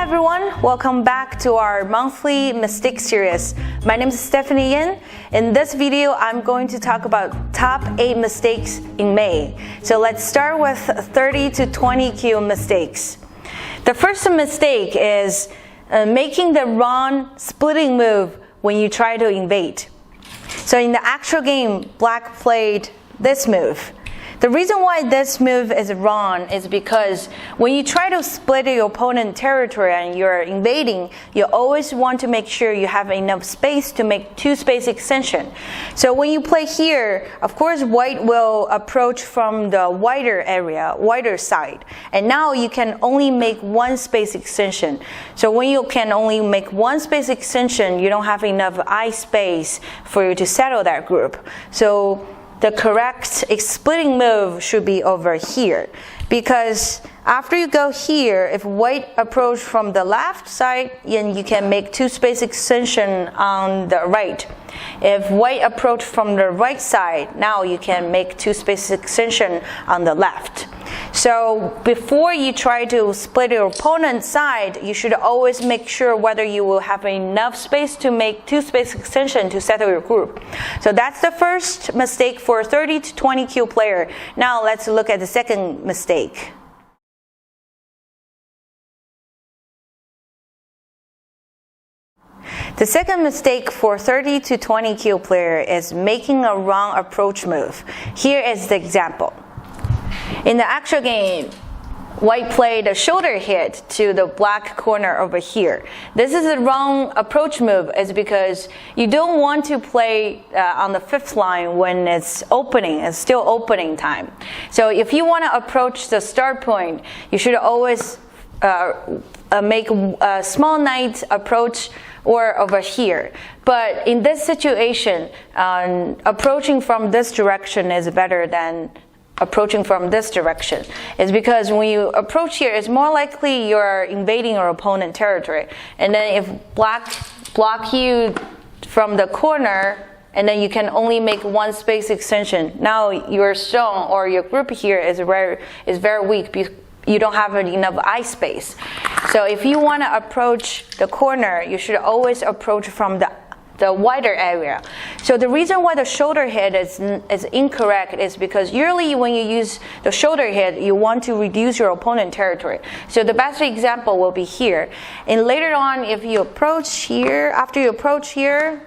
everyone, welcome back to our monthly mistake series. My name is Stephanie Yin. In this video, I'm going to talk about top 8 mistakes in May. So let's start with 30 to 20 Kyu mistakes. The first mistake is making the wrong splitting move when you try to invade. So in the actual game, Black played this move. The reason why this move is wrong is because when you try to split your opponent's territory and you're invading, you always want to make sure you have enough space to make 2 space extension. So when you play here, of course, white will approach from the wider area, wider side. And now you can only make 1 space extension. So when you can only make 1 space extension, you don't have enough eye space for you to settle that group. So the correct splitting move should be over here, because after you go here, if white approach from the left side, then you can make 2 space extension on the right. If white approach from the right side, now you can make 2 space extension on the left. So before you try to split your opponent's side, you should always make sure whether you will have enough space to make 2 space extension to settle your group. So that's the first mistake for 30 to 20 Kyu player. Now let's look at the second mistake. The second mistake for 30 to 20 Kyu player is making a wrong approach move. Here is the example. In the actual game, white played a shoulder hit to the black corner over here. This is the wrong approach move, is because you don't want to play on the 5th line when it's opening, it's still opening time. So if you want to approach the start point, you should always make a small knight approach or over here. But in this situation, approaching from this direction is better than approaching from this direction. It's because when you approach here, it's more likely you're invading your opponent's territory. And then if black block you from the corner, and then you can only make 1 space extension. Now your stone or your group here is very weak because you don't have enough eye space. So if you want to approach the corner, you should always approach from the wider area. So the reason why the shoulder hit is incorrect is because usually when you use the shoulder hit, you want to reduce your opponent's territory. So the best example will be here. And later on, if you approach here, after you approach here,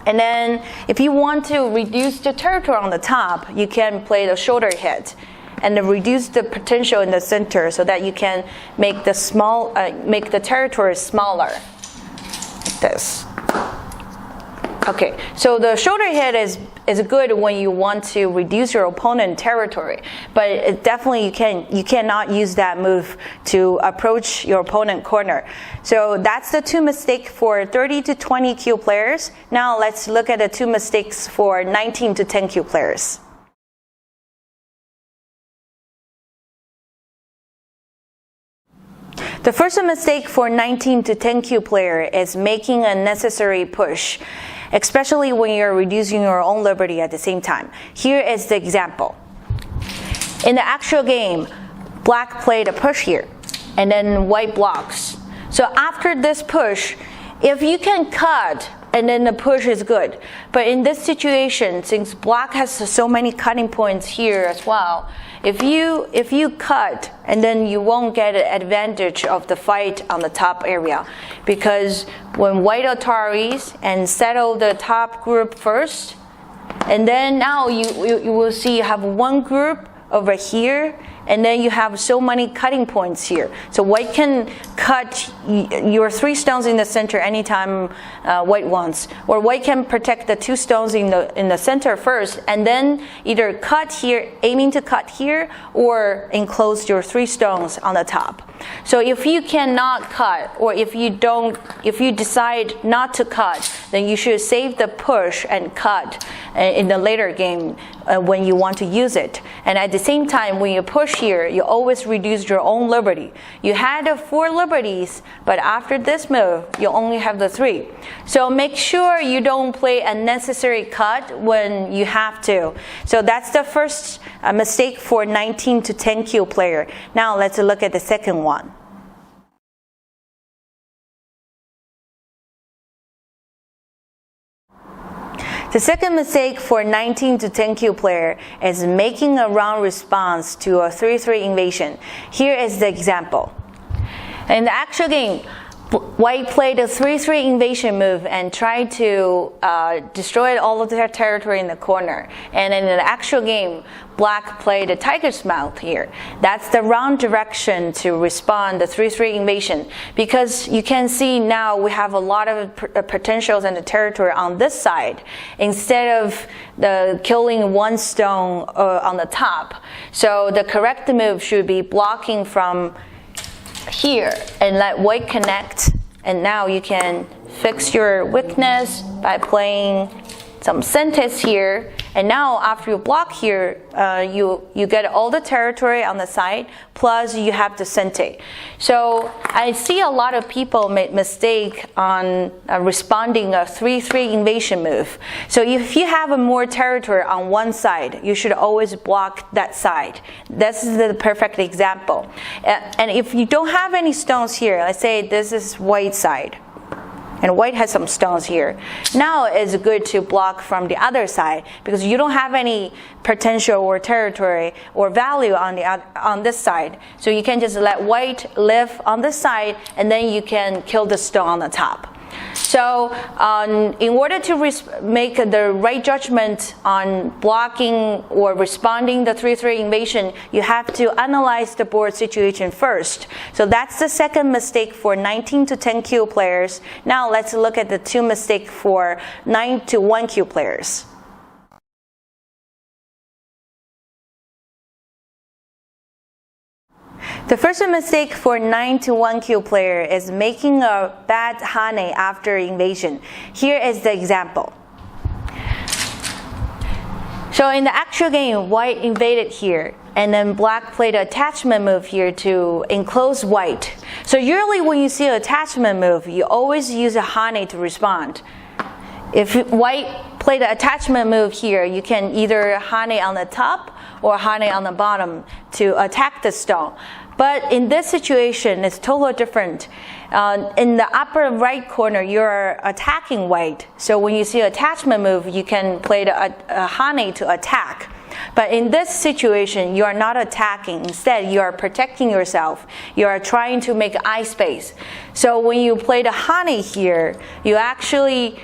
and then if you want to reduce the territory on the top, you can play the shoulder hit and then reduce the potential in the center so that you can make the territory smaller, like this. Okay, so the shoulder hit is good when you want to reduce your opponent's territory, but it definitely you cannot use that move to approach your opponent corner. So that's the 2 mistakes for 30 to 20 Kyu players. Now let's look at the 2 mistakes for 19 to 10 Kyu players. The first mistake for 19 to 10 Kyu player is making a necessary push, especially when you're reducing your own liberty at the same time. Here is the example. In the actual game, black played a push here, and then white blocks. So after this push, if you can cut, and then the push is good. But in this situation, since black has so many cutting points here as well, if you cut, and then you won't get an advantage of the fight on the top area, because when white Ataris and settle the top group first, and then now you will see you have 1 group over here, and then you have so many cutting points here. So white can cut your 3 stones in the center anytime white wants, or white can protect the 2 stones in the center first, and then either cut here, aiming to cut here, or enclose your 3 stones on the top. So if you cannot cut, or if you decide not to cut, then you should save the push and cut in the later game when you want to use it. And at the same time, when you push here, you always reduce your own liberty. You had 4 liberties, but after this move, you only have the 3. So make sure you don't play a necessary cut when you have to. So that's the first mistake for 19 to 10 Kyu player. Now let's look at the second one. The second mistake for 19 to 10 Kyu player is making a wrong response to a 3-3 invasion. Here is the example. In the actual game, White played a 3-3 invasion move and tried to destroy all of their territory in the corner. And in the actual game, Black played a tiger's mouth here. That's the wrong direction to respond the 3-3 invasion, because you can see now we have a lot of potentials and the territory on this side instead of killing one stone on the top. So the correct move should be blocking from here and let White connect, and now you can fix your weakness by playing some sentence here. And now after you block here, you get all the territory on the side, plus you have the sente. So I see a lot of people make mistake on responding a 3-3 invasion move. So if you have a more territory on one side, you should always block that side. This is the perfect example. And if you don't have any stones here, let's say this is White side, and White has some stones here. Now it's good to block from the other side because you don't have any potential or territory or value on this side. So you can just let White live on this side, and then you can kill the stone on the top. So in order to make the right judgment on blocking or responding the 3-3 invasion, you have to analyze the board situation first. So that's the second mistake for 19 to 10 Kyu players. Now let's look at the two mistakes for 9 to 1 Kyu players. The first mistake for 9 to 1 Kyu player is making a bad HANE after invasion. Here is the example. So in the actual game, White invaded here, and then Black played an attachment move here to enclose White. So usually when you see an attachment move, you always use a HANE to respond. If White played an attachment move here, you can either HANE on the top or HANE on the bottom to attack the stone. But in this situation, it's totally different. In the upper right corner, you're attacking White. So when you see an attachment move, you can play a HANE to attack. But in this situation, you are not attacking. Instead, you are protecting yourself. You are trying to make eye space. So when you play the HANE here, you actually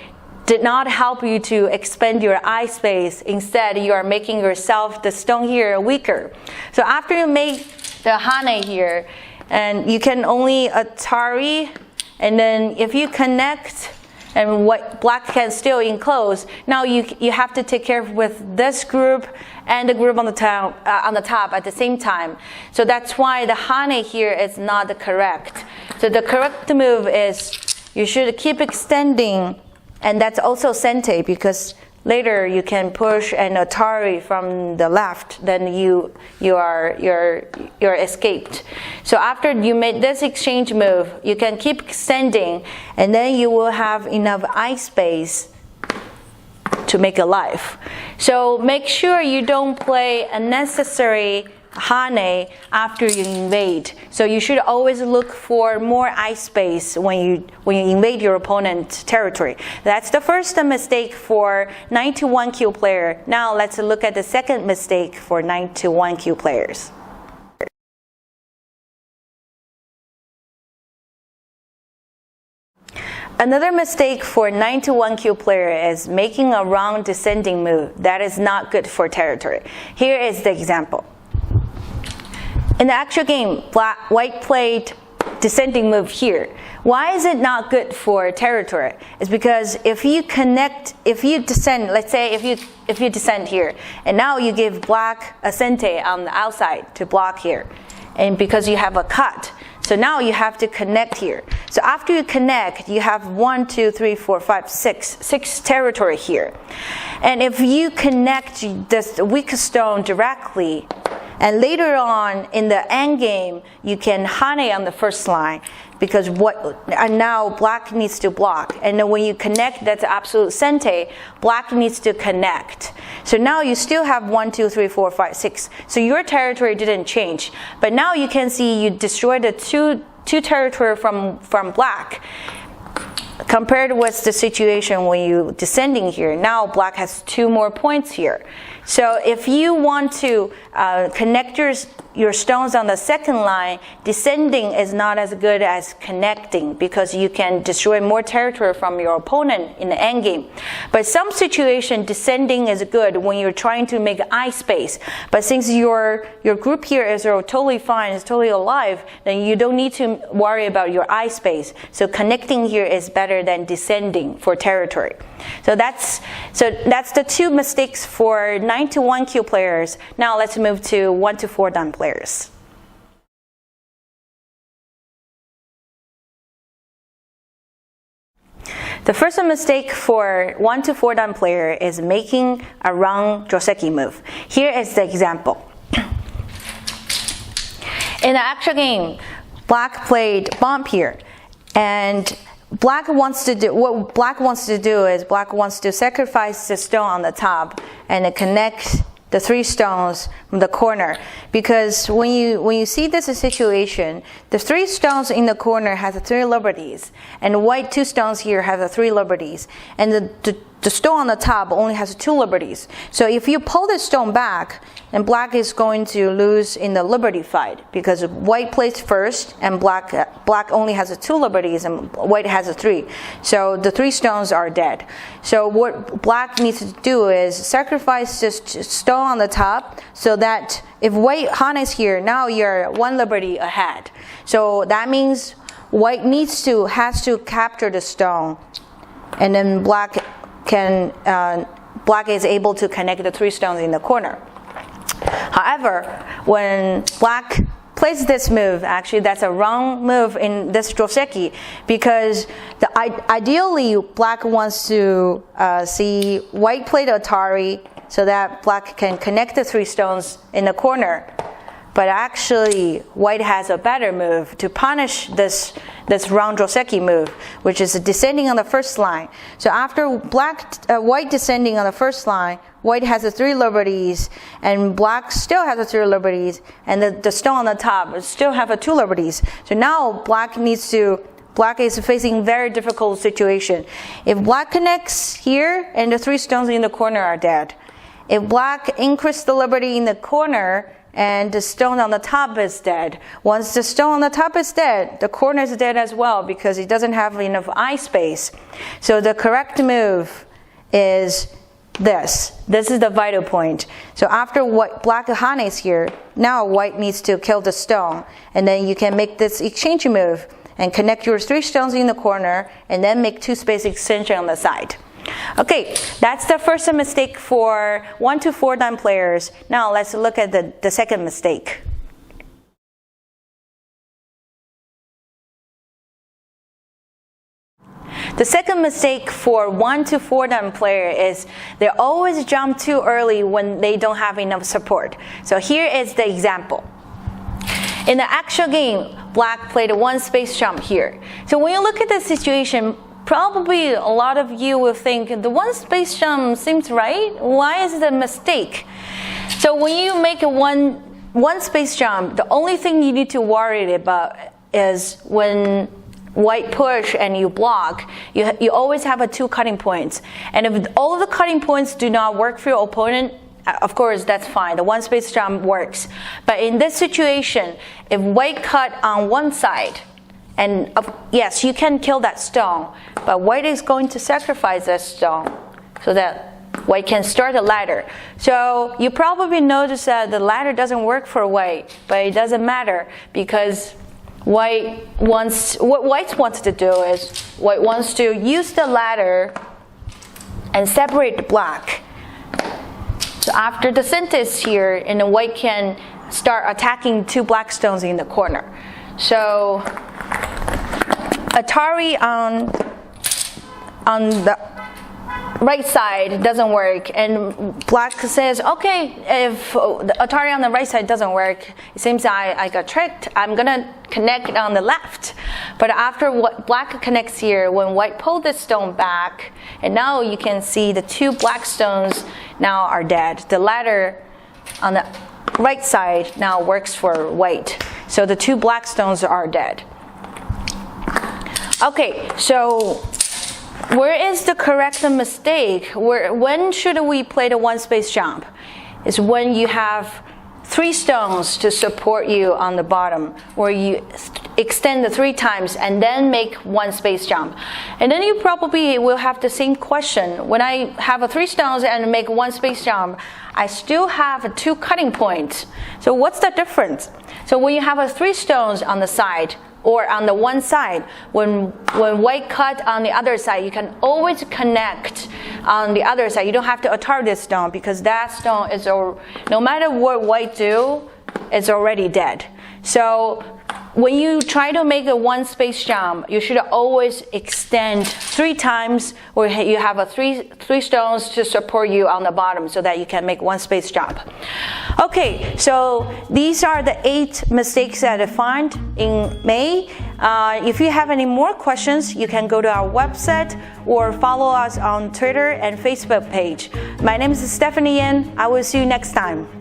did not help you to expand your eye space. Instead, you are making yourself, the stone here, weaker. So after you make the HANE here, and you can only Atari, and then if you connect and what Black can still enclose, now you have to take care with this group and the group on the top at the same time. So that's why the HANE here is not the correct. So the correct move is you should keep extending, and that's also sente, because later you can push an Atari from the left, then you're escaped. So after you made this exchange move, you can keep extending, and then you will have enough eye space to make a life. So make sure you don't play unnecessary HANE after you invade. So you should always look for more eye space when you invade your opponent's territory. That's the first mistake for 9 to 1 Kyu player. Now let's look at the second mistake for 9 to 1 Kyu players. Another mistake for 9 to 1 Kyu player is making a wrong descending move. That is not good for territory. Here is the example. In the actual game, White played descending move here. Why is it not good for territory? It's because if you descend, let's say if you descend here, and now you give Black a sente on the outside to block here, and because you have a cut, so now you have to connect here. So after you connect, you have 1, 2, 3, 4, 5, 6 territory here. And if you connect this weak stone directly, and later on in the end game, you can HANE on the first line, because now Black needs to block. And then when you connect, that's absolute sente. Black needs to connect. So now you still have 1, 2, 3, 4, 5, 6. So your territory didn't change. But now you can see you destroyed the two territory from Black. compared with the situation when you descending here, now black has 2 more points here. So if you want to connect your stones on the second line, descending is not as good as connecting because you can destroy more territory from your opponent in the endgame. But some situation, descending is good when you're trying to make eye space. But since your group here is totally fine, is totally alive, then you don't need to worry about your eye space. So connecting here is better than descending for territory. So that's the 2 mistakes for 9 to 1 Kyu players. Now let's move to 1 to 4 Dan players. The first mistake for 1 to 4 Dan player is making a wrong JOSEKI move. Here is the example. In the actual game, black played bomb here, and what black wants to do is black wants to sacrifice the stone on the top and connect the 3 stones from the corner, because when you see this situation, the 3 stones in the corner has 3 liberties, and the white 2 stones here have the 3 liberties, and the stone on the top only has 2 liberties. So if you pull this stone back, then black is going to lose in the liberty fight, because white plays first and black only has 2 liberties and white has 3. So the 3 stones are dead. So what black needs to do is sacrifice this stone on the top, so that if white HANE is here, now you're 1 liberty ahead. So that means white has to capture the stone, and then black is able to connect the 3 stones in the corner. However, when black plays this move, actually that's a wrong move in this JOSEKI, because ideally black wants to see white play the Atari so that black can connect the 3 stones in the corner. But actually, white has a better move to punish this wrong JOSEKI move, which is descending on the first line. So after white descending on the first line, white has the 3 liberties, and black still has the 3 liberties, and the stone on the top still have 2 liberties. So now black is facing very difficult situation. If black connects here, and the 3 stones in the corner are dead. If black increases the liberty in the corner, and the stone on the top is dead. Once the stone on the top is dead, the corner is dead as well, because it doesn't have enough eye space. So the correct move is this. This is the vital point. So after black HANE is here, now white needs to kill the stone, and then you can make this exchange move and connect your 3 stones in the corner, and then make 2 space extension on the side. Okay, that's the first mistake for 1 to 4 Dan players. Now let's look at the second mistake. The second mistake for 1 to 4 Dan player is they always jump too early when they don't have enough support. So here is the example. In the actual game, black played 1 space jump here. So when you look at the situation, probably a lot of you will think the 1 space jump seems right. Why is it a mistake? So when you make a one space jump, the only thing you need to worry about is when white push and you block, you always have 2 cutting points. And if all of the cutting points do not work for your opponent, of course that's fine. The 1 space jump works. But in this situation, if white cut on one side, and yes, you can kill that stone, but white is going to sacrifice that stone so that white can start a ladder. So you probably notice that the ladder doesn't work for white, but it doesn't matter, because what white wants to do is white wants to use the ladder and separate the black. So after the sentence here, and the white can start attacking 2 black stones in the corner. So Atari on the right side doesn't work, and black says, okay, if the Atari on the right side doesn't work, it seems I got tricked, I'm gonna connect on the left. But after what black connects here, when white pulled this stone back, and now you can see the 2 black stones now are dead. The ladder on the right side now works for white, so the 2 black stones are dead. Okay, so Where is the correct mistake? When should we play the one space jump? It's when you have 3 stones to support you on the bottom, where you extend the 3 times and then make 1 space jump. And then you probably will have the same question. When I have 3 stones and make 1 space jump, I still have 2 cutting points. So what's the difference? So when you have 3 stones on the side, or on the one side, when white cut on the other side, you can always connect on the other side. You don't have to attack this stone, because that stone is, no matter what white do, it's already dead. So when you try to make a 1 space jump, you should always extend 3 times, or you have 3 stones to support you on the bottom, so that you can make 1 space jump. Okay, so these are the 8 mistakes that I found in May. If you have any more questions, you can go to our website or follow us on Twitter and Facebook page. My name is Stephanie Yin. I will see you next time.